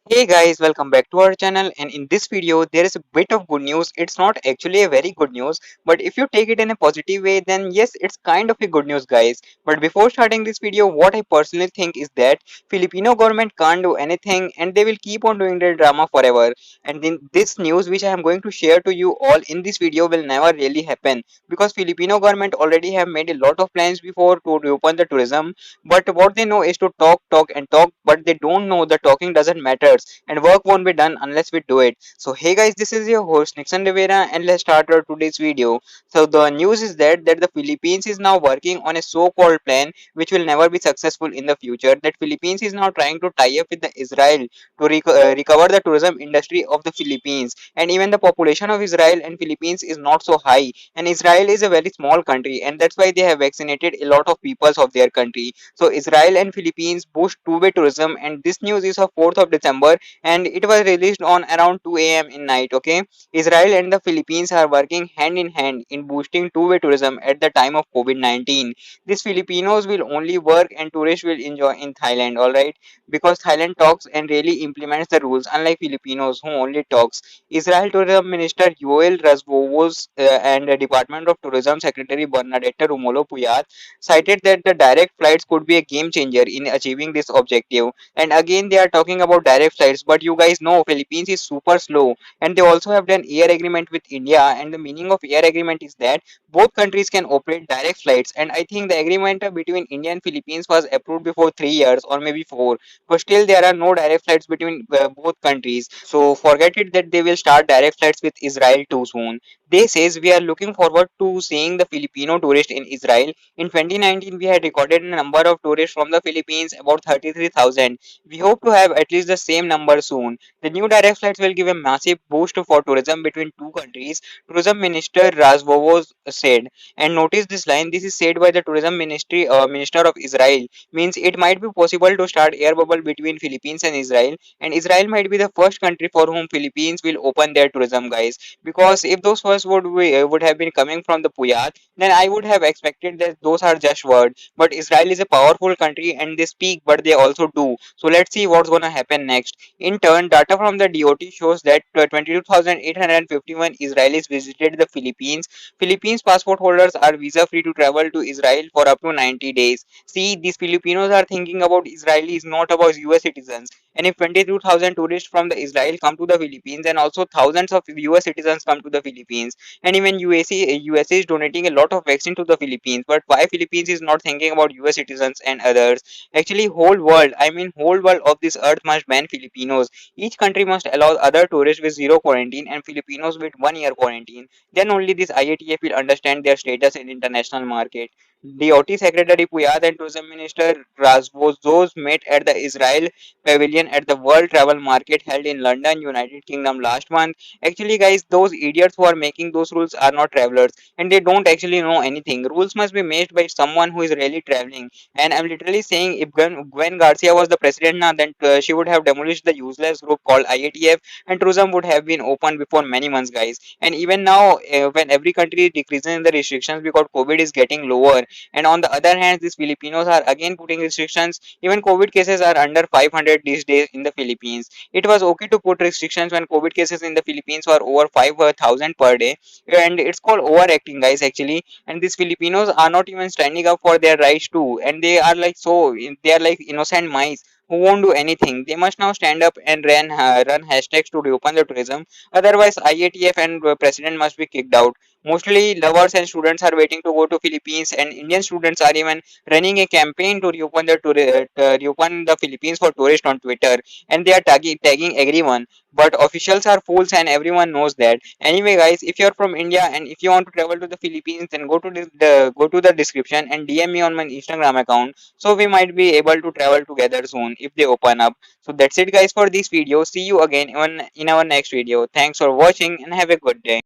Hey guys, welcome back to our channel, and in this video there is a bit of good news. It's not actually a very good news, but if you take it in a positive way, then yes, it's kind of a good news, guys. But before starting this video, what I personally think is that Filipino government can't do anything and they will keep on doing their drama forever. And then this news which I am going to share to you all in this video will never really happen because Filipino government already have made a lot of plans before to reopen the tourism, but what they know is to talk, talk, and talk, but they don't know the talking doesn't matter and work won't be done unless we do it. So, hey guys, this is your host Nixon Rivera, and let's start our today's video. So, the news is that the Philippines is now working on a so-called plan which will never be successful in the future. That Philippines is now trying to tie up with the Israel to recover the tourism industry of the Philippines, and even the population of Israel and Philippines is not so high, and Israel is a very small country, and that's why they have vaccinated a lot of peoples of their country. So Israel and Philippines boost two-way tourism, and this news is of 4th of December, and it was released on around 2 a.m. in night. Okay, Israel and the Philippines are working hand in hand in boosting two-way tourism at the time of COVID-19. These Filipinos will only work and tourists will enjoy in Thailand. All right, because Thailand talks and really implements the rules, unlike Filipinos who only talks. Israel Tourism Minister Yoel Razvovos and the Department of Tourism Secretary Bernadette Romolo Puyat cited that the direct flights could be a game changer in achieving this objective. And again, they are talking about direct flights, but you guys know Philippines is super slow, and they also have done air agreement with India. And the meaning of air agreement is that both countries can operate direct flights. And I think the agreement between India and Philippines was approved before 3 years or maybe four, but still there are no direct flights between both countries. So forget it that they will start direct flights with Israel too soon. They says we are looking forward to seeing the Filipino tourist in Israel. In 2019, we had recorded a number of tourists from the Philippines, about 33,000. We hope to have at least the same number soon. The new direct flights will give a massive boost for tourism between two countries, Tourism Minister Razvovos said. And notice this line, this is said by the Tourism Minister of Israel, means it might be possible to start air bubble between Philippines and Israel might be the first country for whom Philippines will open their tourism, guys. Because if those first would have been coming from the Puyat, then I would have expected that those are just words. But Israel is a powerful country and they speak, but they also do. So let's see what's gonna happen next. In turn, data from the DOT shows that 22,851 Israelis visited the Philippines. Philippines passport holders are visa free to travel to Israel for up to 90 days. See, these Filipinos are thinking about Israelis, not about US citizens. And if 22,000 tourists from the Israel come to the Philippines, and also thousands of US citizens come to the Philippines, and even USA is donating a lot of vaccine to the Philippines. But why Philippines is not thinking about US citizens and others? Actually, whole world, I mean whole world of this earth must ban Filipinos. Each country must allow other tourists with zero quarantine and Filipinos with 1 year quarantine. Then only this IATF will understand their status in international market. DOT Secretary Puyad and Tourism Minister Razvozos met at the Israel Pavilion at the World Travel Market held in London, United Kingdom last month. Actually, guys, those idiots who are making those rules are not travelers and they don't actually know anything. Rules must be made by someone who is really traveling. And I'm literally saying if Gwen Garcia was the president now, then she would have demolished the useless group called IATF and tourism would have been open before many months, guys. And even now, when every country is decreasing the restrictions because COVID is getting lower, and on the other hand, these Filipinos are again putting restrictions. Even COVID cases are under 500 these days in the Philippines. It was okay to put restrictions when COVID cases in the Philippines were over 5,000 per day, and it's called overacting, guys. Actually, and these Filipinos are not even standing up for their rights too, and they are like they are like innocent mice who won't do anything. They must now stand up and run hashtags to reopen the tourism. Otherwise, IATF and president must be kicked out. Mostly lovers and students are waiting to go to Philippines, and Indian students are even running a campaign to reopen the Philippines for tourists on Twitter, and they are tagging everyone. But officials are fools, and everyone knows that. Anyway, guys, if you're from India and if you want to travel to the Philippines, then go to the description and DM me on my Instagram account. So we might be able to travel together soon if they open up. So that's it, guys, for this video. See you again in our next video. Thanks for watching and have a good day.